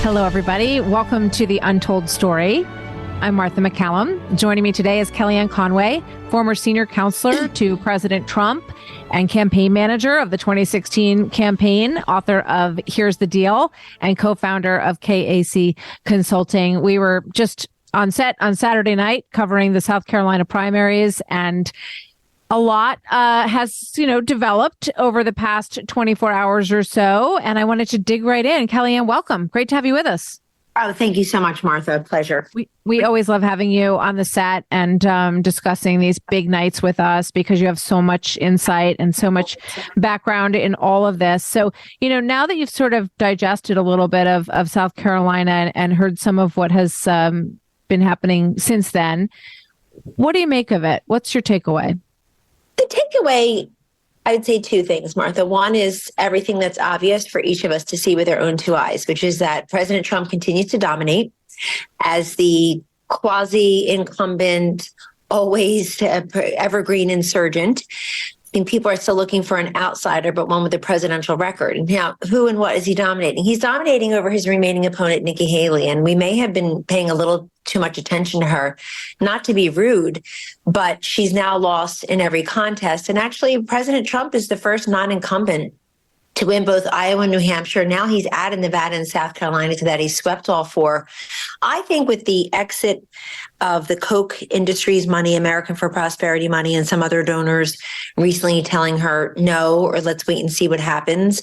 Hello, everybody. Welcome to The Untold Story. I'm Martha McCallum. Joining me today is Kellyanne Conway, former senior counselor to President Trump and campaign manager of the 2016 campaign, author of Here's the Deal, and co-founder of KAC Consulting. We were just on set on Saturday night covering the South Carolina primaries, and a lot has, developed over the past 24 hours or so. And I wanted to dig right in. Kellyanne, welcome. Great to have you with us. Oh, thank you so much, Martha. Pleasure. We always love having you on the set and discussing these big nights with us because you have so much insight and so much background in all of this. So, now that you've sort of digested a little bit of South Carolina and heard some of what has been happening since then, what do you make of it? What's your takeaway? The takeaway, I would say two things, Martha. One is everything that's obvious for each of us to see with our own two eyes, which is that President Trump continues to dominate as the quasi-incumbent, always evergreen insurgent. I think people are still looking for an outsider, but one with a presidential record. And now, who and what is he dominating? He's dominating over his remaining opponent, Nikki Haley. And we may have been paying a little too much attention to her, not to be rude, but she's now lost in every contest. And actually, President Trump is the first non-incumbent to win both Iowa and New Hampshire. Now he's added Nevada and South Carolina to that. He's swept all four. I think with the exit of the Koch Industries money, American for Prosperity money, and some other donors recently telling her no, or let's wait and see what happens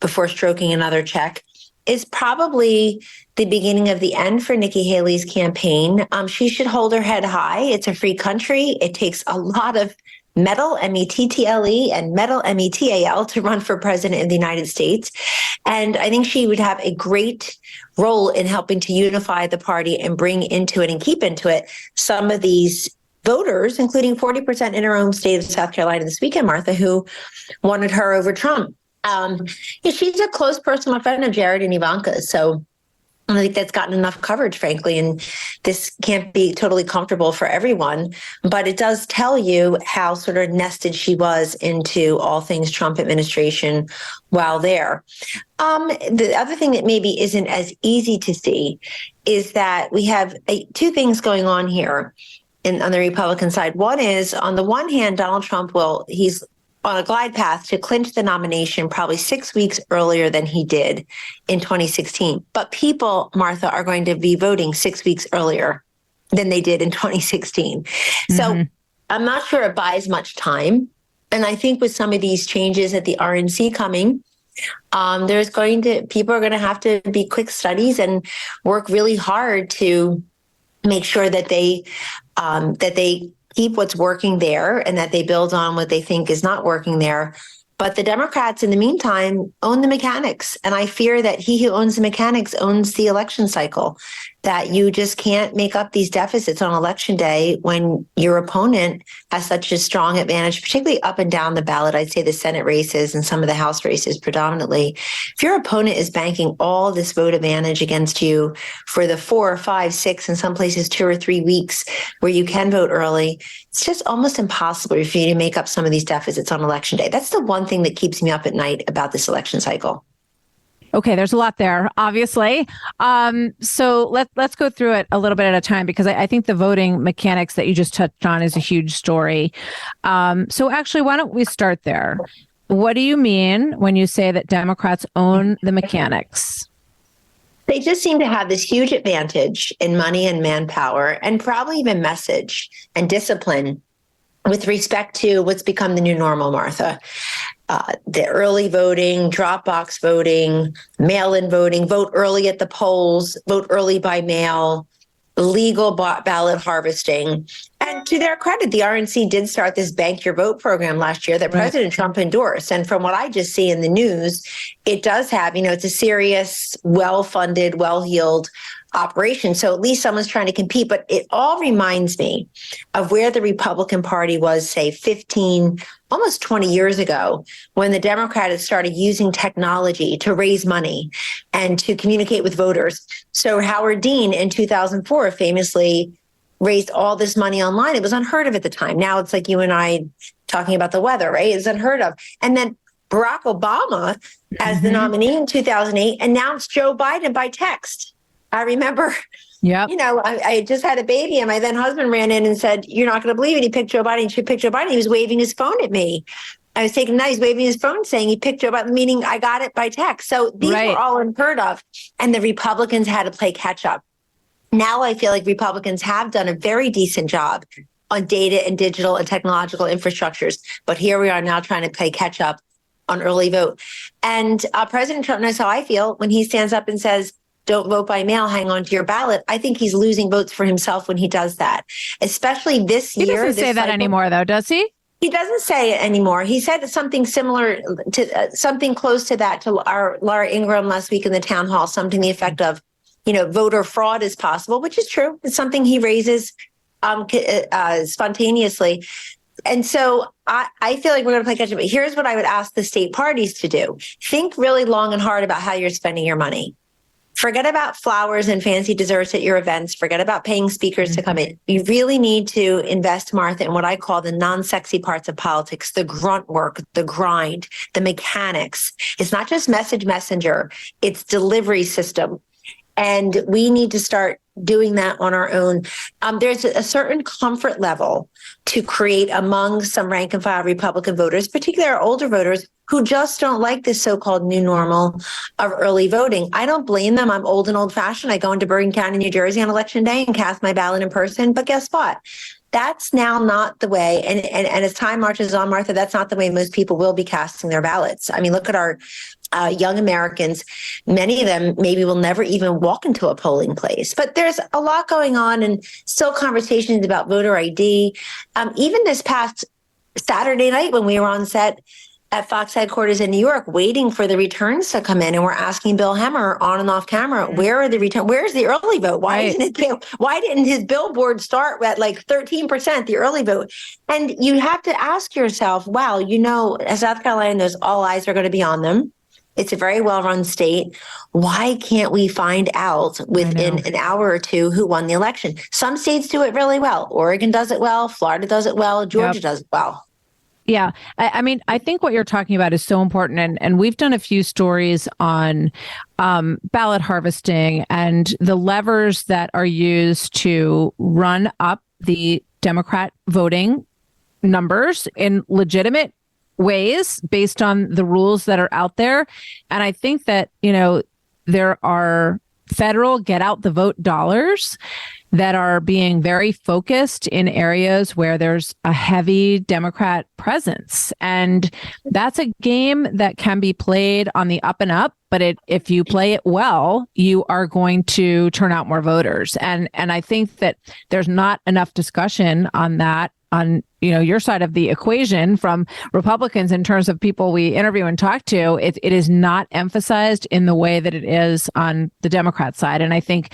before stroking another check, is probably the beginning of the end for Nikki Haley's campaign. She should hold her head high. It's a free country. It takes a lot of metal, M-E-T-T-L-E, and metal, M-E-T-A-L, to run for president of the United States. And I think she would have a great role in helping to unify the party and bring into it and keep into it some of these voters, including 40% in her own state of South Carolina this weekend, Martha, who wanted her over Trump. She's a close personal friend of Jared and Ivanka. So I think that's gotten enough coverage, frankly, and this can't be totally comfortable for everyone, but it does tell you how sort of nested she was into all things Trump administration while there. The other thing that maybe isn't as easy to see is that we have two things going on here on the Republican side. One is, on the one hand, Donald Trump he's on a glide path to clinch the nomination probably 6 weeks earlier than he did in 2016. But people, Martha, are going to be voting 6 weeks earlier than they did in 2016. So I'm not sure it buys much time. And I think with some of these changes at the RNC coming, people are going to have to be quick studies and work really hard to make sure that they keep what's working there and that they build on what they think is not working there. But the Democrats, in the meantime, own the mechanics. And I fear that he who owns the mechanics owns the election cycle, that you just can't make up these deficits on election day when your opponent has such a strong advantage, particularly up and down the ballot. I'd say the Senate races and some of the House races predominantly. If your opponent is banking all this vote advantage against you for the 4 or 5, 6, in some places 2 or 3 weeks where you can vote early, it's just almost impossible for you to make up some of these deficits on election day. That's the one thing that keeps me up at night about this election cycle. Okay, there's a lot there, obviously. So let's go through it a little bit at a time, because I think the voting mechanics that you just touched on is a huge story. So actually, why don't we start there? What do you mean when you say that Democrats own the mechanics? They just seem to have this huge advantage in money and manpower, and probably even message and discipline with respect to what's become the new normal, Martha. The early voting, drop box voting, mail-in voting, vote early at the polls, vote early by mail, legal ballot harvesting. And to their credit, the RNC did start this Bank Your Vote program last year that President Trump endorsed. And from what I just see in the news, it does have, it's a serious, well-funded, well-heeled operation. So at least someone's trying to compete. But it all reminds me of where the Republican Party was, say, 15, almost 20 years ago, when the Democrats started using technology to raise money and to communicate with voters. So Howard Dean in 2004 famously raised all this money online. It was unheard of at the time. Now it's like you and I talking about the weather, right? It's unheard of. And then Barack Obama as the nominee in 2008, announced Joe Biden by text. I remember, Yep. I just had a baby and my then husband ran in and said, "You're not going to believe it. He picked Joe Biden." She picked Joe Biden. He was waving his phone at me. I was taking that. He's waving his phone saying he picked Joe Biden, meaning I got it by text. So these were all unheard of. And the Republicans had to play catch up. Now I feel like Republicans have done a very decent job on data and digital and technological infrastructures. But here we are now trying to play catch up on early vote. And President Trump knows how I feel when he stands up and says, "Don't vote by mail, hang on to your ballot." I think he's losing votes for himself when he does that, especially this year. He doesn't say that anymore, though, does he? He doesn't say it anymore. He said something similar to something close to that to our Laura Ingraham last week in the town hall, something to the effect of, voter fraud is possible, which is true. It's something he raises spontaneously. And so I feel like we're going to play catch up. But here's what I would ask the state parties to do. Think really long and hard about how you're spending your money. Forget about flowers and fancy desserts at your events. Forget about paying speakers to come in. You really need to invest, Martha, in what I call the non-sexy parts of politics, the grunt work, the grind, the mechanics. It's not just messenger, it's delivery system. And we need to start doing that on our own. There's a certain comfort level to create among some rank and file Republican voters, particularly our older voters, who just don't like this so-called new normal of early voting. I don't blame them. I'm old and old-fashioned. I go into Bergen County, New Jersey on election day and cast my ballot in person. But guess what? That's now not the way. And as time marches on, Martha, that's not the way most people will be casting their ballots. I mean, look at our young Americans. Many of them maybe will never even walk into a polling place. But there's a lot going on and still conversations about voter ID. Even this past Saturday night when we were on set at Fox headquarters in New York, waiting for the returns to come in, and we're asking Bill Hemmer on and off camera, where are the returns? Where's the early vote? Why didn't his billboard start at like 13%, the early vote? And you have to ask yourself, wow, as South Carolina knows, all eyes are going to be on them. It's a very well-run state. Why can't we find out within an hour or two who won the election? Some states do it really well. Oregon does it well. Florida does it well. Georgia does it well. Yeah. I mean, I think what you're talking about is so important. And we've done a few stories on ballot harvesting and the levers that are used to run up the Democrat voting numbers in legitimate ways based on the rules that are out there. And I think that, there are federal get out the vote dollars that are being very focused in areas where there's a heavy Democrat presence. And that's a game that can be played on the up and up. But if you play it well, you are going to turn out more voters. And I think that there's not enough discussion on that on your side of the equation from Republicans in terms of people we interview and talk to. It is not emphasized in the way that it is on the Democrat side. And I think,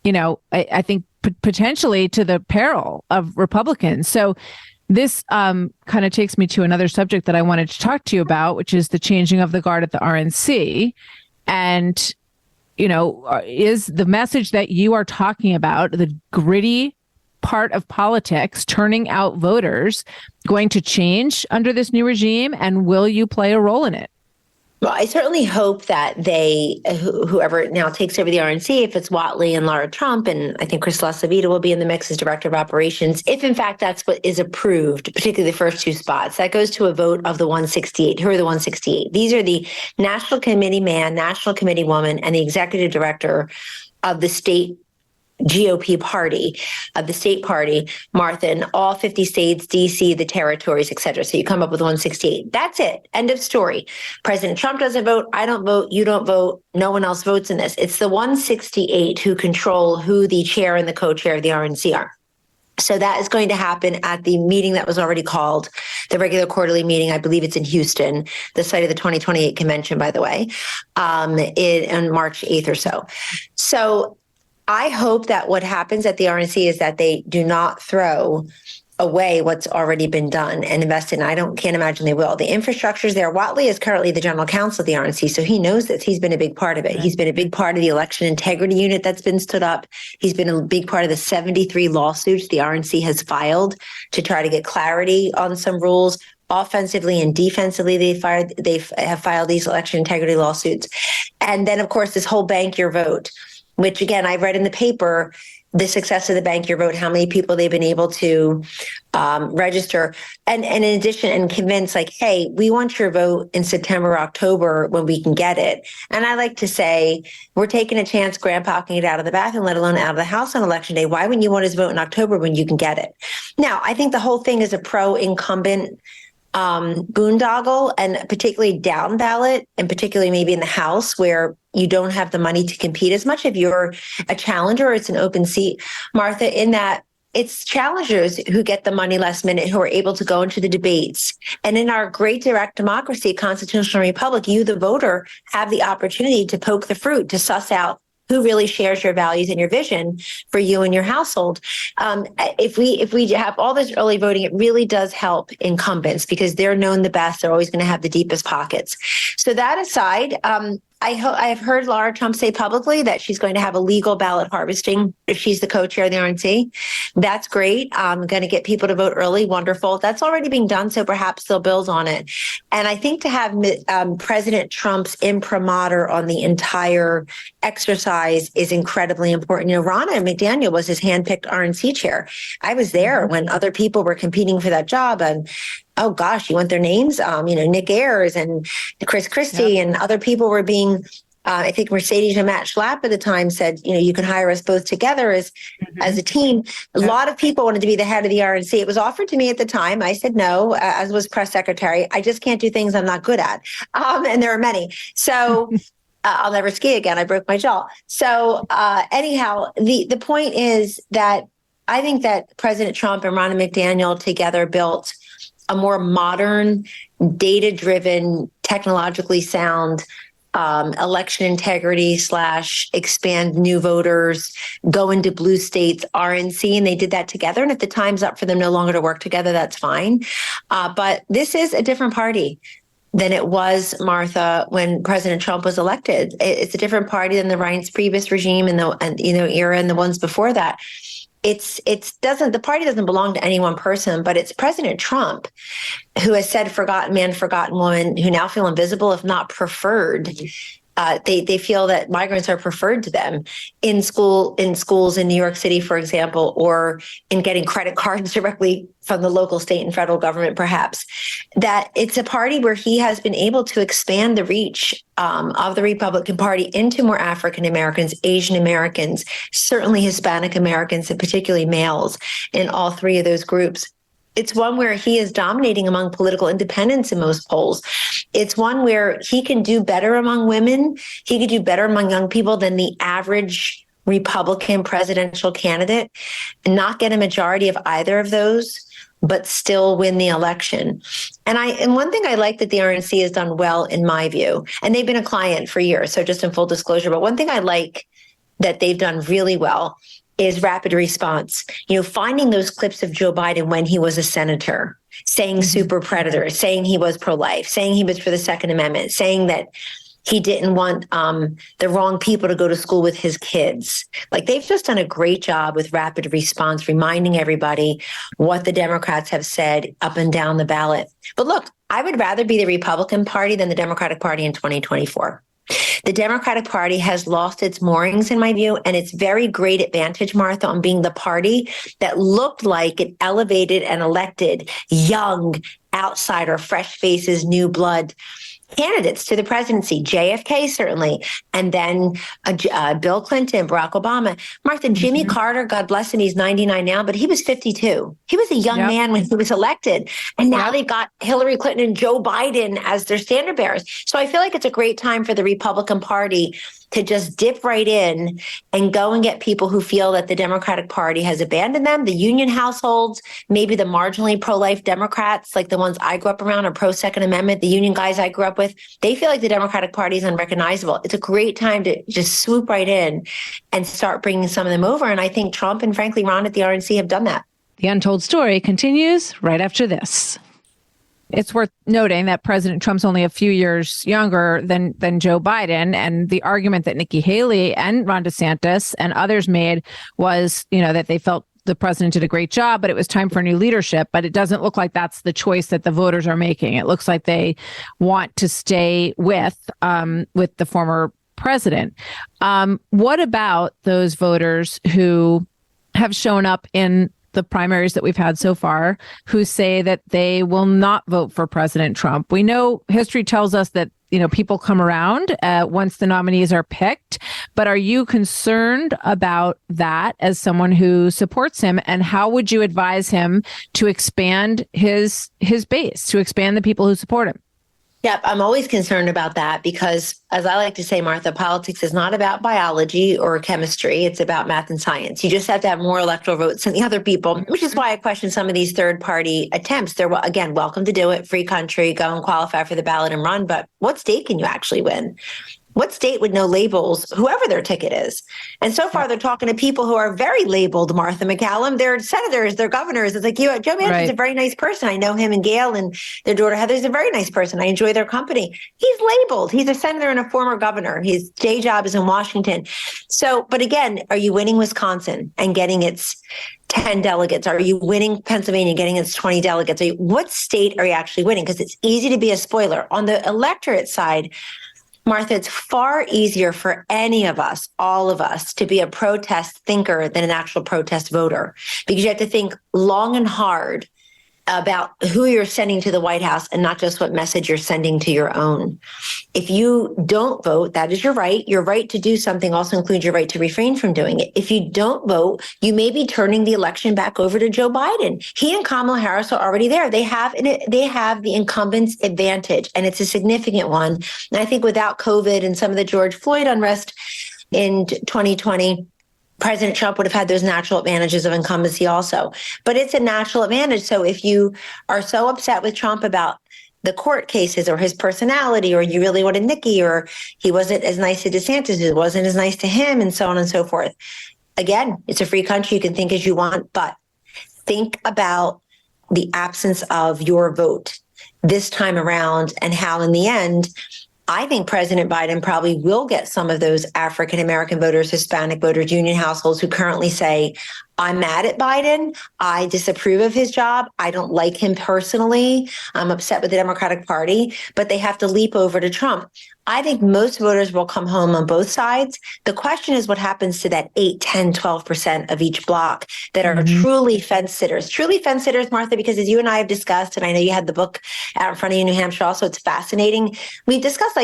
I think potentially to the peril of Republicans. So this kind of takes me to another subject that I wanted to talk to you about, which is the changing of the guard at the RNC. And, is the message that you are talking about, the gritty part of politics, turning out voters, going to change under this new regime? And will you play a role in it? Well, I certainly hope that whoever now takes over the RNC, if it's Whatley and Lara Trump, and I think Chris LaSavita will be in the mix as director of operations, if in fact that's what is approved, particularly the first two spots, that goes to a vote of the 168. Who are the 168? These are the National Committee man, National Committee woman, and the executive director of the state GOP party, of the state party, Martha, in all 50 states, DC, the territories, et cetera. So you come up with 168. That's it. End of story. President Trump doesn't vote. I don't vote. You don't vote. No one else votes in this. It's the 168 who control who the chair and the co-chair of the RNC are. So that is going to happen at the meeting that was already called, the regular quarterly meeting. I believe it's in Houston, the site of the 2028 convention, by the way, on March 8th or so. So I hope that what happens at the RNC is that they do not throw away what's already been done and invest in. Can't imagine they will. The infrastructure's there. Whatley is currently the general counsel of the RNC, so he knows this. He's been a big part of it. He's been a big part of the election integrity unit that's been stood up. He's been a big part of the 73 lawsuits the RNC has filed to try to get clarity on some rules. offensively and defensively. They have filed these election integrity lawsuits. And then, of course, this whole bank your vote, which, again, I read in the paper the success of the bank your vote, how many people they've been able to register. And in addition, and convince, like, hey, we want your vote in September or October when we can get it. And I like to say, we're taking a chance grandpa can get out of the bathroom, let alone out of the house on election day. Why wouldn't you want his vote in October when you can get it? Now, I think the whole thing is a pro-incumbent boondoggle, and particularly down ballot, and particularly maybe in the House where you don't have the money to compete as much. If you're a challenger, it's an open seat, Martha, in that it's challengers who get the money last minute, who are able to go into the debates. And in our great direct democracy, constitutional republic, you, the voter, have the opportunity to poke the fruit, to suss out who really shares your values and your vision for you and your household. If we have all this early voting, it really does help incumbents because they're known the best. They're always going to have the deepest pockets. So that aside, I've heard Laura Trump say publicly that she's going to have illegal ballot harvesting if she's the co-chair of the RNC. That's great. I'm going to get people to vote early. Wonderful. That's already being done, so perhaps they'll build on it. And I think to have President Trump's imprimatur on the entire exercise is incredibly important. You know, Ronna McDaniel was his handpicked RNC chair. I was there when other people were competing for that job, and oh gosh, you want their names? Nick Ayers and Chris Christie and other people were being, I think Mercedes and Matt Schlapp at the time said, you can hire us both together as a team. A lot of people wanted to be the head of the RNC. It was offered to me at the time. I said no, as was press secretary. I just can't do things I'm not good at. And there are many. So I'll never ski again. I broke my jaw. So anyhow, the point is that I think that President Trump and Ronna McDaniel together built a more modern, data-driven, technologically sound election integrity / expand new voters, go into blue states RNC, and they did that together. And if the time's up for them no longer to work together, that's fine. But this is a different party than it was, Martha, when President Trump was elected. It's a different party than the Reince Priebus regime and era and the ones before that. The party doesn't belong to any one person, but it's President Trump who has said forgotten man, forgotten woman, who now feel invisible, if not preferred. They feel that migrants are preferred to them in schools in New York City, for example, or in getting credit cards directly from the local, state, and federal government, perhaps. That it's a party where he has been able to expand the reach of the Republican Party into more African Americans, Asian Americans, certainly Hispanic Americans, and particularly males in all three of those groups. It's one where he is dominating among political independents in most polls. It's one where he can do better among women. He could do better among young people than the average Republican presidential candidate, and not get a majority of either of those, but still win the election. And one thing I like that the RNC has done well, in my view, and they've been a client for years, so just in full disclosure, but one thing I like that they've done really well is rapid response. Finding those clips of Joe Biden when he was a senator, saying super predator, saying he was pro-life, saying he was for the Second Amendment, saying that he didn't want the wrong people to go to school with his kids. Like, they've just done a great job with rapid response, reminding everybody what the Democrats have said up and down the ballot. But look, I would rather be the Republican Party than the Democratic Party in 2024. The Democratic Party has lost its moorings, in my view, and its very great advantage, Martha, on being the party that looked like it elevated and elected young, outsider, fresh faces, new blood candidates to the presidency. JFK, certainly, and then Bill Clinton, Barack Obama. Martha, Jimmy Carter, God bless him, he's 99 now, but he was 52. He was a young man when he was elected. And now they've got Hillary Clinton and Joe Biden as their standard bearers. So I feel like it's a great time for the Republican Party to just dip right in and go and get people who feel that the Democratic Party has abandoned them, the union households, maybe the marginally pro-life Democrats, like the ones I grew up around, or pro-Second Amendment, the union guys I grew up with. They feel like the Democratic Party is unrecognizable. It's a great time to just swoop right in and start bringing some of them over. And I think Trump and, frankly, Ron at the RNC have done that. The Untold Story continues right after this. It's worth noting that President Trump's only a few years younger than Joe Biden. And the argument that Nikki Haley and Ron DeSantis and others made was, that they felt the president did a great job, but it was time for new leadership. But it doesn't look like that's the choice that the voters are making. It looks like they want to stay with the former president. What about those voters who have shown up in the primaries that we've had so far, who say that they will not vote for President Trump? We know history tells us that, people come around once the nominees are picked. But are you concerned about that as someone who supports him? And how would you advise him to expand his base, to expand the people who support him? Yep, I'm always concerned about that because, as I like to say, Martha, politics is not about biology or chemistry. It's about math and science. You just have to have more electoral votes than the other people, which is why I question some of these third-party attempts. They're, again, welcome to do it. Free country, go and qualify for the ballot and run. But what state can you actually win? What state would know labels, whoever their ticket is? And so far, they're talking to people who are very labeled, Martha McCallum. They're senators, they're governors. It's like, Joe Manchin's a very nice person. I know him and Gail and their daughter Heather's a very nice person. I enjoy their company. He's labeled. He's a senator and a former governor. His day job is in Washington. So, but again, are you winning Wisconsin and getting its 10 delegates? Are you winning Pennsylvania, getting its 20 delegates? What state are you actually winning? Because it's easy to be a spoiler. On the electorate side, Martha, it's far easier for any of us, all of us, to be a protest thinker than an actual protest voter, because you have to think long and hard about who you're sending to the White House and not just what message you're sending to your own. If you don't vote, that is your right. Your right to do something also includes your right to refrain from doing it. If you don't vote, you may be turning the election back over to Joe Biden. He and Kamala Harris are already there. They have the incumbent's advantage, and it's a significant one. And I think without COVID and some of the George Floyd unrest in 2020, President Trump would have had those natural advantages of incumbency also. But it's a natural advantage. So if you are so upset with Trump about the court cases or his personality, or you really wanted Nikki, or he wasn't as nice to DeSantis, it wasn't as nice to him, and so on and so forth. Again, it's a free country. You can think as you want, but think about the absence of your vote this time around and how in the end, I think President Biden probably will get some of those African-American voters, Hispanic voters, union households who currently say, I'm mad at Biden. I disapprove of his job. I don't like him personally. I'm upset with the Democratic Party, but they have to leap over to Trump. I think most voters will come home on both sides. The question is what happens to that 8, 10, 12% of each block that are truly fence sitters. Truly fence sitters, Martha, because as you and I have discussed, and I know you had the book out in front of you in New Hampshire also, it's fascinating. We've discussed,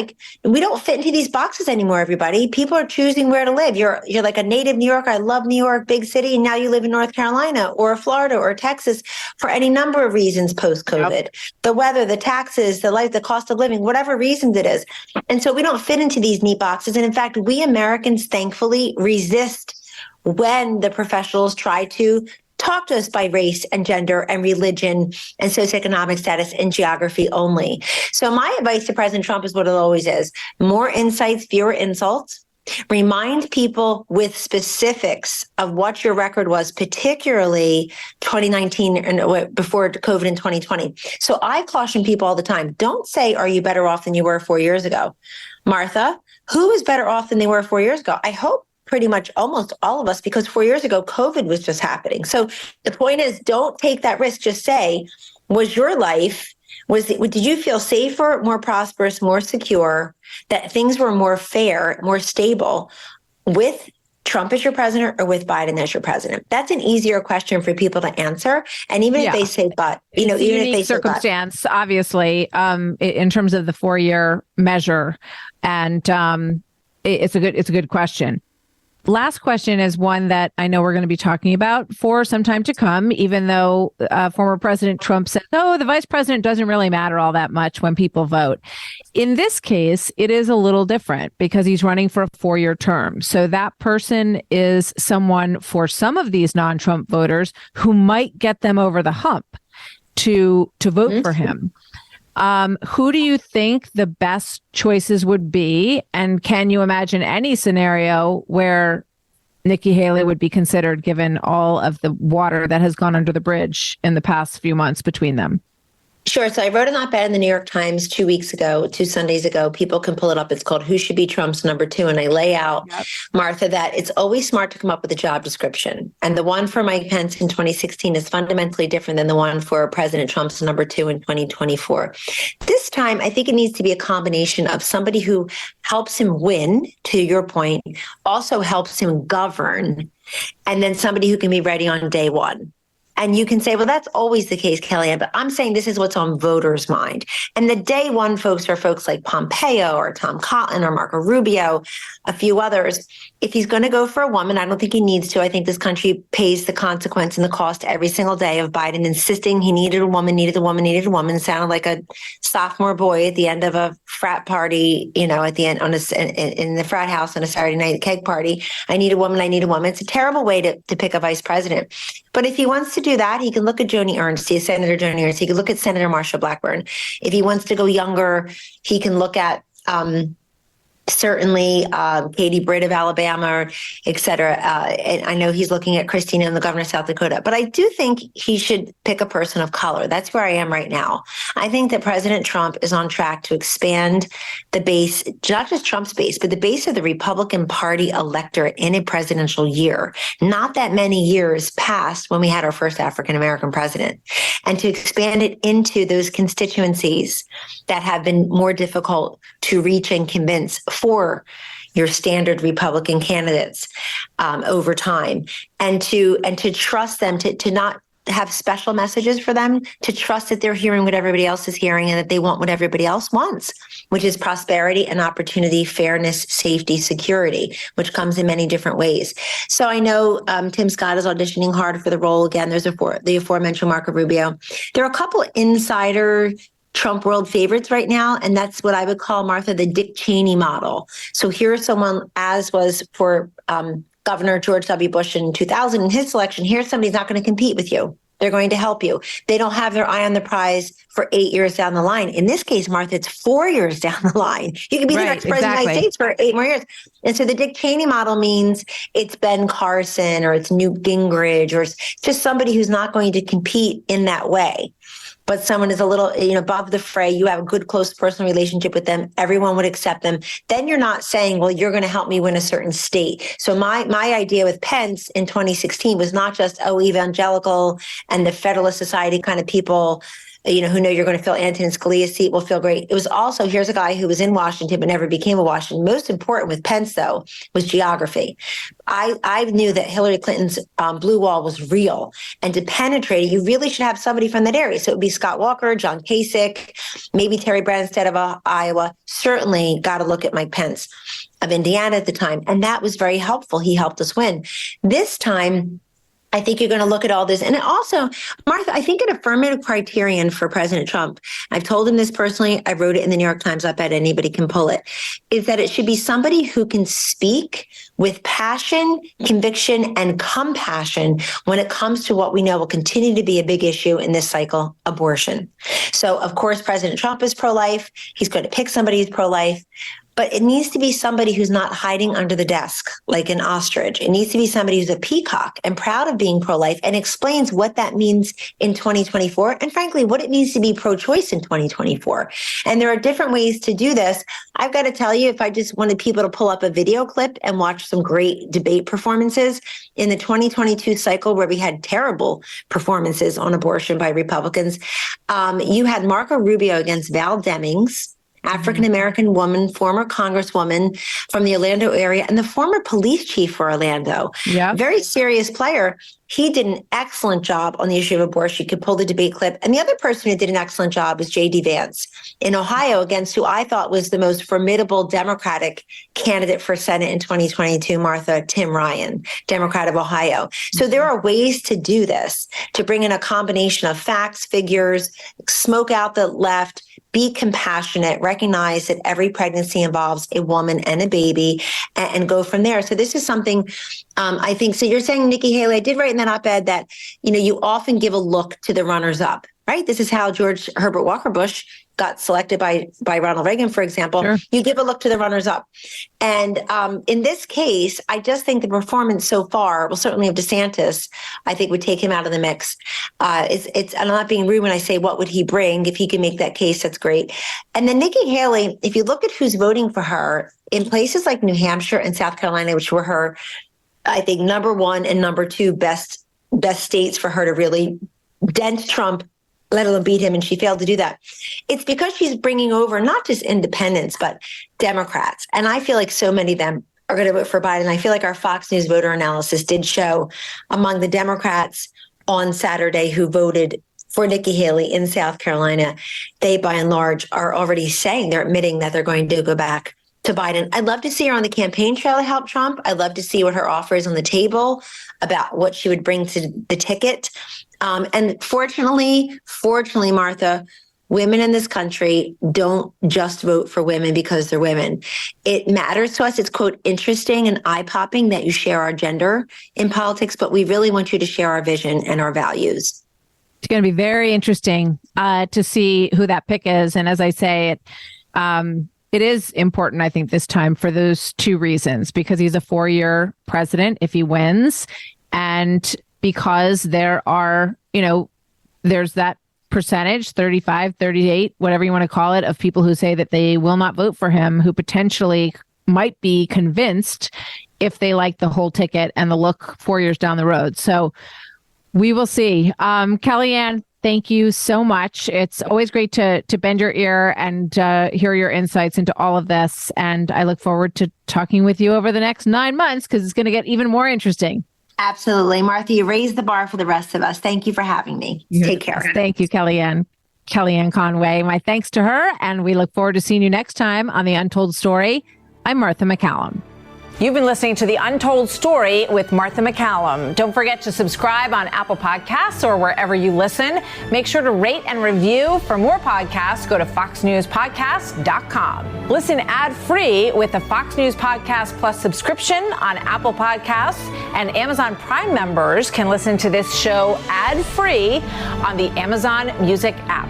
we don't fit into these boxes anymore, everybody. People are choosing where to live. You're like a native New Yorker. I love New York, big city, and now you live in North Carolina or Florida or Texas for any number of reasons post-COVID. Yep. The weather, the taxes, the life, the cost of living, whatever reasons it is. And so we don't fit into these neat boxes. And in fact, we Americans thankfully resist when the professionals try to talk to us by race and gender and religion and socioeconomic status and geography only. So my advice to President Trump is what it always is: more insights, fewer insults. Remind people with specifics of what your record was, particularly 2019 and before COVID in 2020. So I caution people all the time, don't say, are you better off than you were 4 years ago? Martha, who is better off than they were 4 years ago? I hope pretty much almost all of us, because 4 years ago, COVID was just happening. So the point is, don't take that risk. Just say, was your life, did you feel safer, more prosperous, more secure, that things were more fair, more stable with Trump as your president or with Biden as your president? That's an easier question for people to answer. And even if they say, but, even if they say circumstance, obviously, in terms of the 4-year measure. And it's a good question. Last question is one that I know we're going to be talking about for some time to come, even though former President Trump said, the vice president doesn't really matter all that much when people vote. In this case, it is a little different because he's running for a 4-year term. So that person is someone for some of these non-Trump voters who might get them over the hump to vote for him. Who do you think the best choices would be? And can you imagine any scenario where Nikki Haley would be considered, given all of the water that has gone under the bridge in the past few months between them? Sure. So I wrote an op-ed in the New York Times 2 weeks ago, 2 Sundays ago. People can pull it up. It's called Who Should Be Trump's Number Two? And I lay out, Yep. Martha, that it's always smart to come up with a job description. And the one for Mike Pence in 2016 is fundamentally different than the one for President Trump's number two in 2024. This time, I think it needs to be a combination of somebody who helps him win, to your point, also helps him govern, and then somebody who can be ready on day one. And you can say, well, that's always the case, Kellyanne, but I'm saying this is what's on voters' mind. And the day one folks are folks like Pompeo or Tom Cotton or Marco Rubio, a few others. If he's going to go for a woman, I don't think he needs to. I think this country pays the consequence and the cost every single day of Biden insisting he needed a woman, needed a woman, needed a woman. Sounded like a sophomore boy at the end of a frat party, at the end in the frat house on a Saturday night keg party. I need a woman, I need a woman. It's a terrible way to pick a vice president. But if he wants to do that, he can look at Joni Ernst, Senator Joni Ernst. He can look at Senator Marsha Blackburn. If he wants to go younger, he can look at certainly Katie Britt of Alabama, et cetera. And I know he's looking at Christina and the governor of South Dakota. But I do think he should pick a person of color. That's where I am right now. I think that President Trump is on track to expand the base, not just Trump's base, but the base of the Republican Party electorate in a presidential year. Not that many years passed when we had our first African-American president. And to expand it into those constituencies that have been more difficult to reach and convince for your standard Republican candidates over time, and to trust them, to not have special messages for them, to trust that they're hearing what everybody else is hearing and that they want what everybody else wants, which is prosperity and opportunity, fairness, safety, security, which comes in many different ways. So I know Tim Scott is auditioning hard for the role again. There's the aforementioned Marco Rubio. There are a couple insider Trump world favorites right now, and that's what I would call, Martha, the Dick Cheney model. So here's someone, as was for Governor George W. Bush in 2000 in his selection. Here's somebody who's not going to compete with you. They're going to help you. They don't have their eye on the prize for 8 years down the line. In this case, Martha, it's 4 years down the line. You could be the next president of the United States for 8 more years. And so the Dick Cheney model means it's Ben Carson or it's Newt Gingrich or it's just somebody who's not going to compete in that way. But someone is a little, above the fray, you have a good, close personal relationship with them, everyone would accept them. Then you're not saying, well, you're going to help me win a certain state. So my idea with Pence in 2016 was not just, evangelical and the Federalist Society kind of people, who know you're going to fill Antonin Scalia's seat will feel great. It was also, here's a guy who was in Washington but never became a Washington. Most important with Pence, though, was geography. I knew that Hillary Clinton's blue wall was real. And to penetrate it, you really should have somebody from that area. So it would be Scott Walker, John Kasich, maybe Terry Branstad of Iowa. Certainly got to look at Mike Pence of Indiana at the time. And that was very helpful. He helped us win. This time, I think you're going to look at all this. And also, Martha, I think an affirmative criterion for President Trump, I've told him this personally, I wrote it in the New York Times op-ed, anybody can pull it, is that it should be somebody who can speak with passion, conviction, and compassion when it comes to what we know will continue to be a big issue in this cycle, abortion. So, of course, President Trump is pro-life. He's going to pick somebody who's pro-life. But it needs to be somebody who's not hiding under the desk like an ostrich. It needs to be somebody who's a peacock and proud of being pro-life and explains what that means in 2024 and, frankly, what it means to be pro-choice in 2024. And there are different ways to do this. I've got to tell you, if I just wanted people to pull up a video clip and watch some great debate performances in the 2022 cycle where we had terrible performances on abortion by Republicans, you had Marco Rubio against Val Demings, African-American woman, former congresswoman from the Orlando area, and the former police chief for Orlando. Yeah. Very serious player. He did an excellent job on the issue of abortion. You could pull the debate clip. And the other person who did an excellent job was J.D. Vance in Ohio, against who I thought was the most formidable Democratic candidate for Senate in 2022, Martha, Tim Ryan, Democrat of Ohio. So there are ways to do this, to bring in a combination of facts, figures, smoke out the left, be compassionate, recognize that every pregnancy involves a woman and a baby, and go from there. So this is something I think. So you're saying, Nikki Haley, I did write in that op-ed that, you often give a look to the runners up. right? This is how George Herbert Walker Bush got selected by Ronald Reagan, for example. Sure. You give a look to the runners-up. And in this case, I just think the performance so far, well, certainly of DeSantis, I think would take him out of the mix. I'm not being rude when I say what would he bring. If he can make that case, that's great. And then Nikki Haley, if you look at who's voting for her in places like New Hampshire and South Carolina, which were her, I think, number one and number two best states for her to really dent Trump, let alone beat him, and she failed to do that. It's because she's bringing over not just independents, but Democrats. And I feel like so many of them are going to vote for Biden. I feel like our Fox News voter analysis did show among the Democrats on Saturday who voted for Nikki Haley in South Carolina, they by and large are already saying, they're admitting that they're going to go back to Biden. I'd love to see her on the campaign trail to help Trump. I'd love to see what her offer is on the table about what she would bring to the ticket. And fortunately, Martha, women in this country don't just vote for women because they're women. It matters to us. It's, quote, interesting and eye-popping that you share our gender in politics, but we really want you to share our vision and our values. It's going to be very interesting to see who that pick is. And as I say, it is important, I think, this time for those two reasons, because he's a 4-year president if he wins, and because there are, there's that percentage, 35, 38, whatever you want to call it, of people who say that they will not vote for him, who potentially might be convinced if they like the whole ticket and the look 4 years down the road. So we will see. Kellyanne, thank you so much. It's always great to bend your ear and hear your insights into all of this. And I look forward to talking with you over the next 9 months, because it's going to get even more interesting. Absolutely. Martha, you raised the bar for the rest of us. Thank you for having me. Take care. Thank you, Kellyanne Conway. My thanks to her, and we look forward to seeing you next time on The Untold Story. I'm Martha McCallum. You've been listening to The Untold Story with Martha McCallum. Don't forget to subscribe on Apple Podcasts or wherever you listen. Make sure to rate and review. For more podcasts, go to foxnewspodcast.com. Listen ad-free with the Fox News Podcast Plus subscription on Apple Podcasts, and Amazon Prime members can listen to this show ad-free on the Amazon Music app.